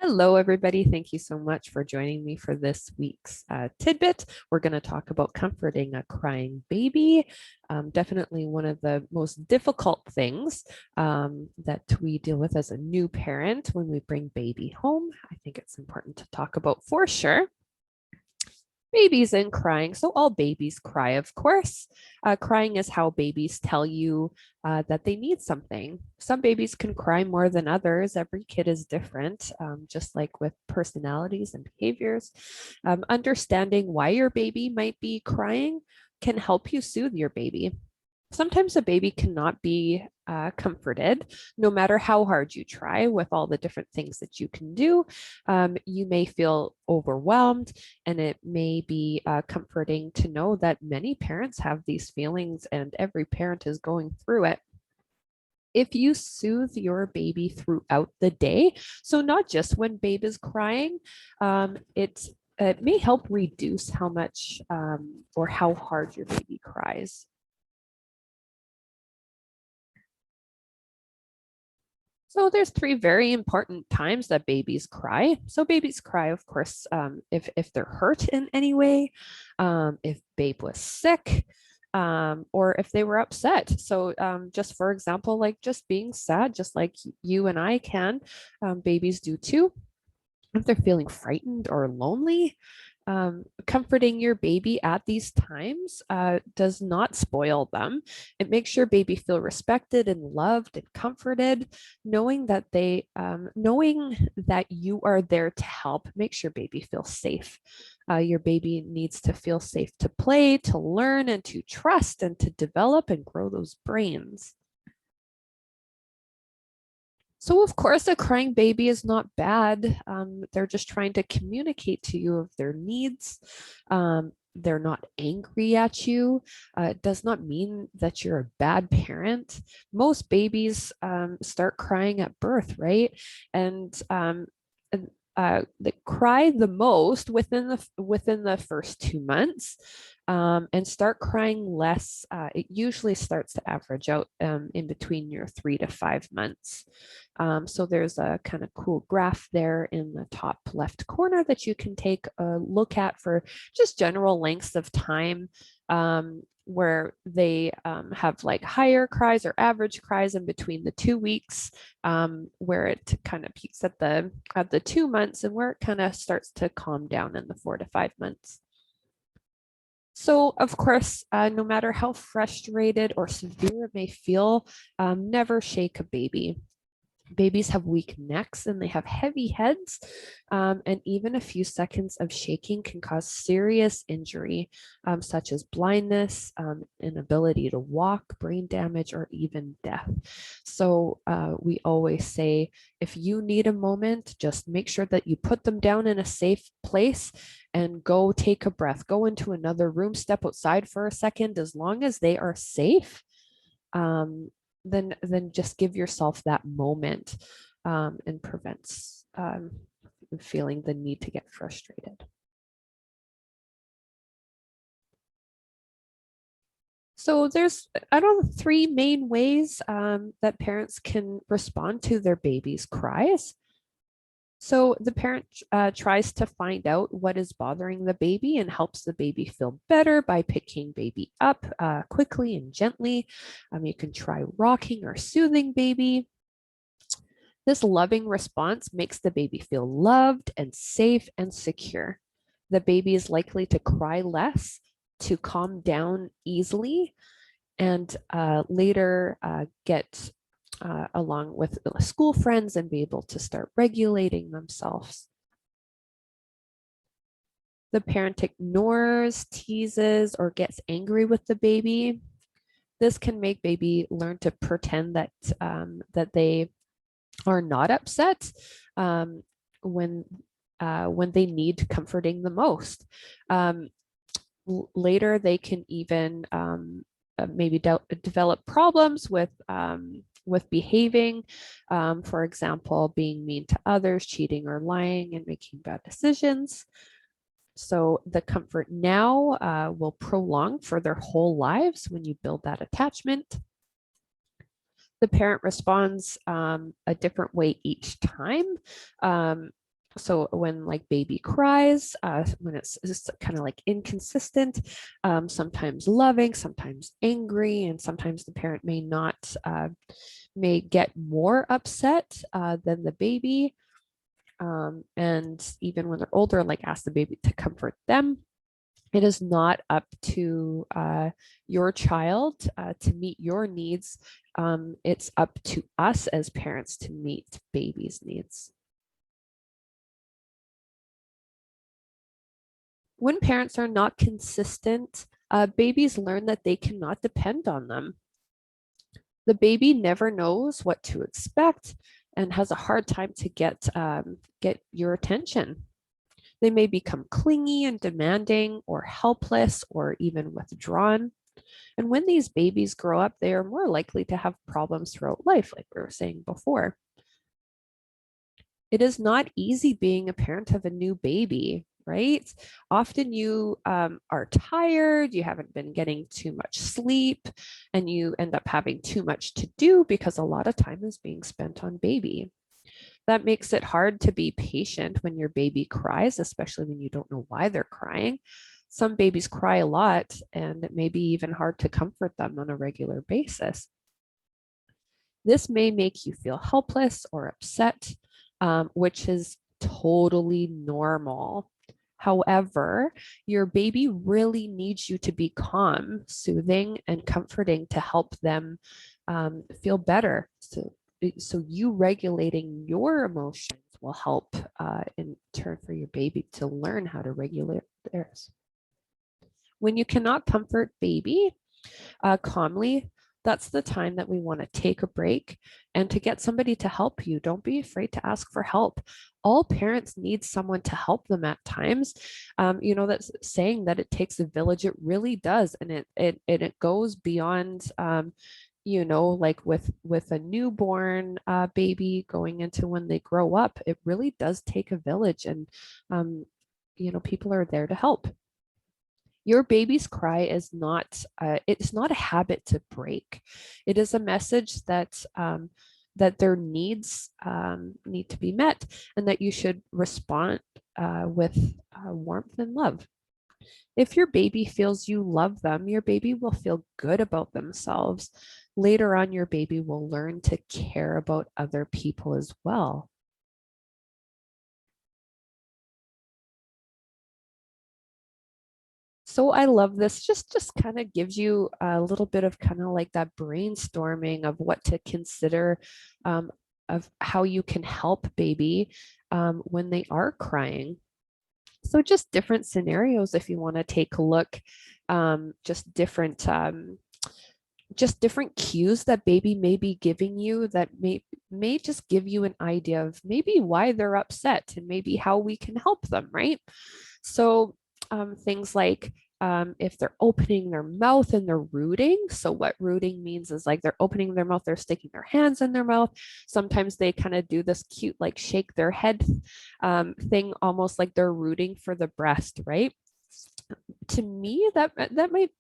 Hello, everybody. Thank you so much for joining me for this week's tidbit. We're going to talk about comforting a crying baby. Definitely one of the most difficult things that we deal with as a new parent when we bring baby home. I think it's important to talk about for sure. Babies and crying. So all babies cry, of course. Crying is how babies tell you that they need something. Some babies can cry more than others. Every kid is different, just like with personalities and behaviors. Understanding why your baby might be crying can help you soothe your baby. Sometimes a baby cannot be comforted, no matter how hard you try with all the different things that you can do. You may feel overwhelmed, and it may be comforting to know that many parents have these feelings and every parent is going through it. If you soothe your baby throughout the day, so not just when baby is crying, it may help reduce how much or how hard your baby cries. So there's three very important times that babies cry. So babies cry, of course, if they're hurt in any way, if babe was sick, or if they were upset. So just for example, like just being sad, just like you and I can, babies do too. If they're feeling frightened or lonely, comforting your baby at these times does not spoil them. It makes your baby feel respected and loved and comforted. Knowing that you are there to help makes your baby feel safe. Your baby needs to feel safe to play, to learn, and to trust, and to develop and grow those brains. So of course, a crying baby is not bad. They're just trying to communicate to you of their needs. They're not angry at you. It does not mean that you're a bad parent. Most babies start crying at birth, right? And they cry the most within the first 2 months, and start crying less. It usually starts to average out in between your 3 to 5 months. So there's a kind of cool graph there in the top left corner that you can take a look at for just general lengths of time, where they have like higher cries or average cries in between the 2 weeks, where it kind of peaks at the 2 months, and where it kind of starts to calm down in the 4 to 5 months. So, of course, no matter how frustrated or severe it may feel, never shake a baby. Babies have weak necks and they have heavy heads, and even a few seconds of shaking can cause serious injury, such as blindness, inability to walk, brain damage, or even death. So we always say, if you need a moment, just make sure that you put them down in a safe place and go take a breath, go into another room, step outside for a second. As long as they are safe, then just give yourself that moment, and prevents feeling the need to get frustrated. So there's, I don't know, three main ways that parents can respond to their baby's cries. So the parent tries to find out what is bothering the baby and helps the baby feel better by picking baby up quickly and gently. You can try rocking or soothing baby. This loving response makes the baby feel loved and safe and secure. The baby is likely to cry less, to calm down easily, and later get along with school friends and be able to start regulating themselves. The parent ignores, teases, or gets angry with the baby. This can make baby learn to pretend that they are not upset when they need comforting the most. Later, they can even maybe develop problems with behaving, for example, being mean to others, cheating or lying, and making bad decisions. So the comfort now will prolong for their whole lives when you build that attachment. The parent responds a different way each time. So when like baby cries, when it's kind of like inconsistent, sometimes loving, sometimes angry, and sometimes the parent may not, may get more upset than the baby. And even when they're older, like ask the baby to comfort them. It is not up to your child to meet your needs. It's up to us as parents to meet baby's needs. When parents are not consistent, babies learn that they cannot depend on them. The baby never knows what to expect and has a hard time to get your attention. They may become clingy and demanding or helpless or even withdrawn. And when these babies grow up, they are more likely to have problems throughout life, like we were saying before. It is not easy being a parent of a new baby, right? Often you are tired, you haven't been getting too much sleep, and you end up having too much to do because a lot of time is being spent on baby. That makes it hard to be patient when your baby cries, especially when you don't know why they're crying. Some babies cry a lot, and it may be even hard to comfort them on a regular basis. This may make you feel helpless or upset, which is totally normal. However, your baby really needs you to be calm, soothing, and comforting to help them feel better. So you regulating your emotions will help in turn for your baby to learn how to regulate theirs. When you cannot comfort baby, calmly, that's the time that we want to take a break and to get somebody to help you. Don't be afraid to ask for help. All parents need someone to help them at times. That's saying that it takes a village. It really does, and it goes beyond. Like with a newborn baby going into when they grow up, it really does take a village, and people are there to help. Your baby's cry is not it's not a habit to break. It is a message that their needs need to be met, and that you should respond with warmth and love. If your baby feels you love them, your baby will feel good about themselves. Later on, your baby will learn to care about other people as well. So I love this. Just kind of gives you a little bit of kind of like that brainstorming of what to consider, um, of how you can help baby when they are crying. So just different scenarios if you want to take a look, just different cues that baby may be giving you that may just give you an idea of maybe why they're upset and maybe how we can help them, right? So things like if they're opening their mouth and they're rooting. So what rooting means is like they're opening their mouth, they're sticking their hands in their mouth. Sometimes they kind of do this cute like shake their head thing, almost like they're rooting for the breast, right? To me, that might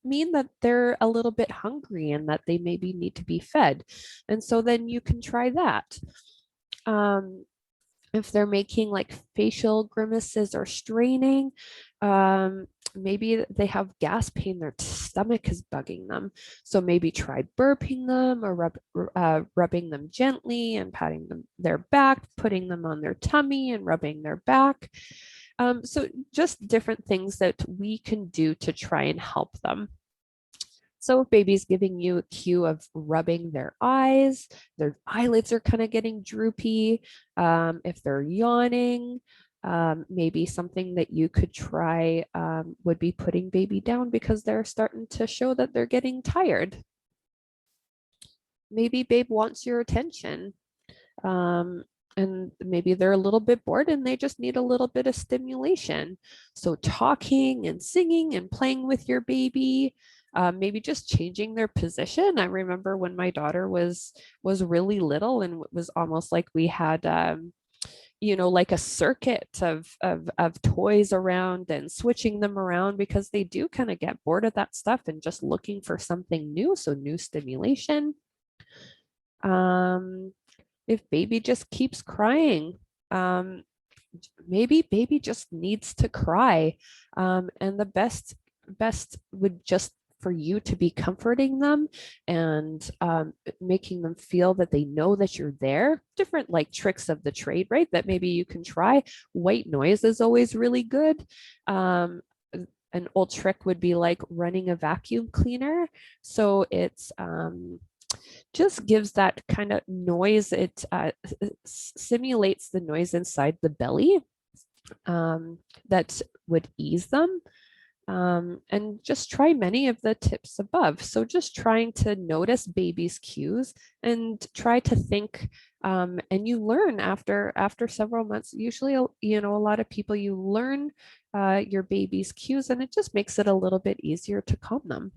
mean that they're a little bit hungry and that they maybe need to be fed. And so then you can try that. Um, if they're making like facial grimaces or straining, maybe they have gas pain, their stomach is bugging them. So maybe try burping them or rubbing them gently and patting their back, putting them on their tummy and rubbing their back. So just different things that we can do to try and help them. So if baby's giving you a cue of rubbing their eyes, their eyelids are kind of getting droopy. If they're yawning, maybe something that you could try would be putting baby down because they're starting to show that they're getting tired. Maybe babe wants your attention. Um, and maybe they're a little bit bored and they just need a little bit of stimulation. So talking and singing and playing with your baby, maybe just changing their position. I remember when my daughter was really little and it was almost like we had like a circuit of toys around and switching them around because they do kind of get bored of that stuff and just looking for something new. So new stimulation. Um, if baby just keeps crying, um, maybe baby just needs to cry. And the best would just for you to be comforting them and making them feel that they know that you're there. Different like tricks of the trade, right? That maybe you can try. White noise is always really good. An old trick would be like running a vacuum cleaner. So it's just gives that kind of noise. It simulates the noise inside the belly that would ease them. And just try many of the tips above. So just trying to notice baby's cues and try to think, and you learn after several months. Usually, you know, a lot of people, you learn your baby's cues, and it just makes it a little bit easier to calm them.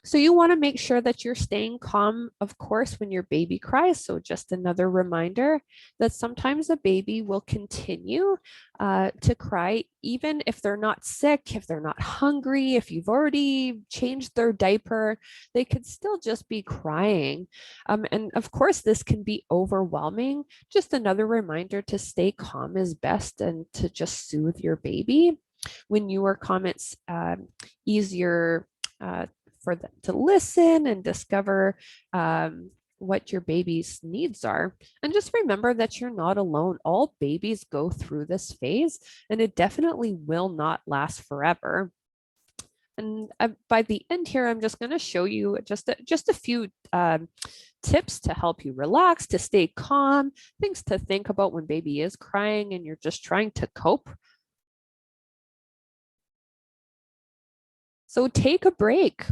So you want to make sure that you're staying calm, of course, when your baby cries. So just another reminder that sometimes a baby will continue to cry, even if they're not sick, if they're not hungry, if you've already changed their diaper, they could still just be crying. And of course, this can be overwhelming. Just another reminder to stay calm is best and to just soothe your baby. When your comments easier for them to listen and discover what your baby's needs are. And just remember that you're not alone. All babies go through this phase, and it definitely will not last forever. And by the end here, I'm just going to show you just a few tips to help you relax, to stay calm, things to think about when baby is crying and you're just trying to cope. So take a break.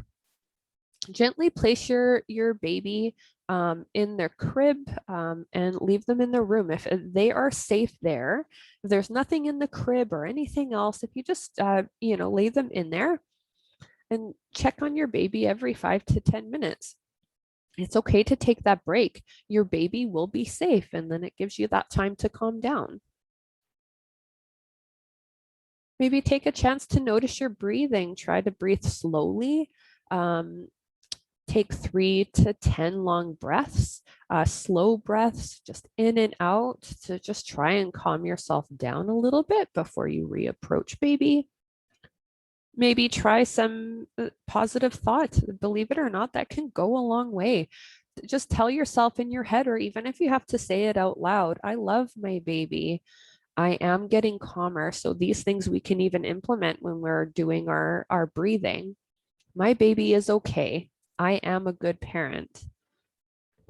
Gently place your baby in their crib and leave them in their room. If they are safe there, if there's nothing in the crib or anything else, if you just, you know, leave them in there and check on your baby every 5 to 10 minutes. It's okay to take that break. Your baby will be safe, and then it gives you that time to calm down. Maybe take a chance to notice your breathing. Try to breathe slowly. Take 3 to 10 long breaths, slow breaths, just in and out, to just try and calm yourself down a little bit before you reapproach baby. Maybe try some positive thoughts. Believe it or not, that can go a long way. Just tell yourself in your head, or even if you have to say it out loud, I love my baby. I am getting calmer. So these things we can even implement when we're doing our breathing. My baby is okay. I am a good parent.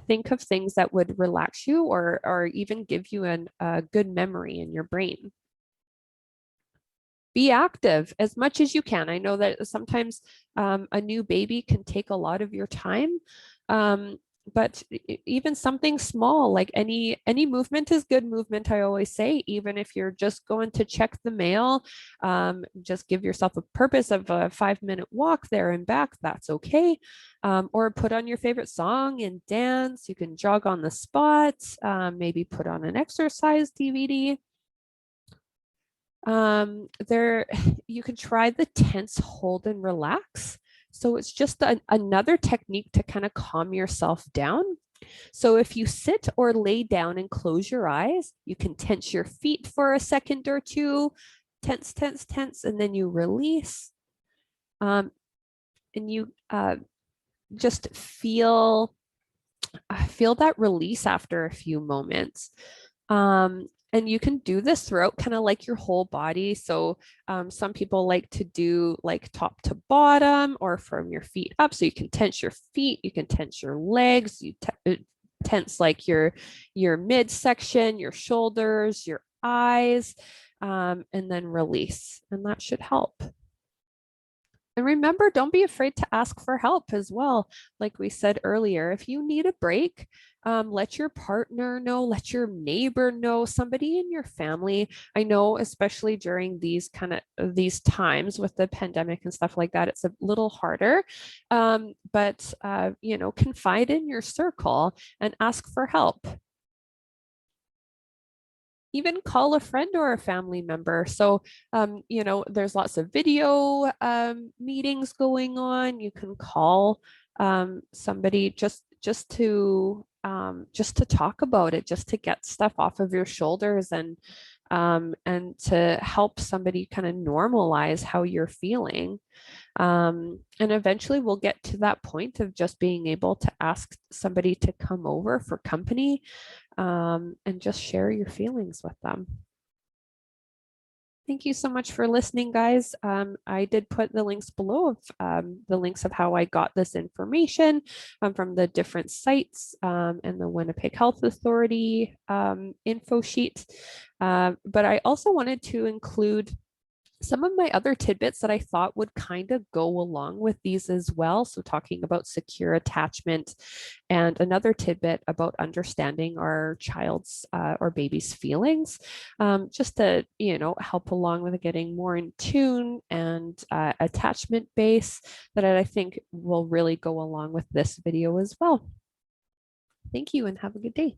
Think of things that would relax you or even give you a good memory in your brain. Be active as much as you can. I know that sometimes a new baby can take a lot of your time. But even something small, like any movement is good movement, I always say. Even if you're just going to check the mail, just give yourself a purpose of a 5-minute walk there and back. That's okay. Or put on your favorite song and dance. You can jog on the spot, maybe put on an exercise DVD. There, you can try the tense hold and relax. So it's just another technique to kind of calm yourself down. So if you sit or lay down and close your eyes, you can tense your feet for a second or two, tense, tense, tense, and then you release. And you just feel that release after a few moments. And you can do this throughout kind of like your whole body. So some people like to do like top to bottom or from your feet up. So you can tense your feet, you can tense your legs, you tense like your midsection, your shoulders, your eyes, and then release. And that should help. And remember, don't be afraid to ask for help as well. Like we said earlier, if you need a break, let your partner know, let your neighbor know, somebody in your family. I know, especially during these these times with the pandemic and stuff like that, it's a little harder. But you know, confide in your circle and ask for help. Even call a friend or a family member. So, you know, there's lots of video meetings going on. You can call somebody just to just to talk about it, just to get stuff off of your shoulders, and to help somebody kind of normalize how you're feeling. And eventually we'll get to that point of just being able to ask somebody to come over for company, and just share your feelings with them. Thank you so much for listening, guys. I did put the links below of the links of how I got this information from the different sites, and the Winnipeg Health Authority info sheet. But I also wanted to include some of my other tidbits that I thought would kind of go along with these as well. So talking about secure attachment, and another tidbit about understanding our child's or baby's feelings, just to, help along with getting more in tune and attachment base, that I think will really go along with this video as well. Thank you and have a good day.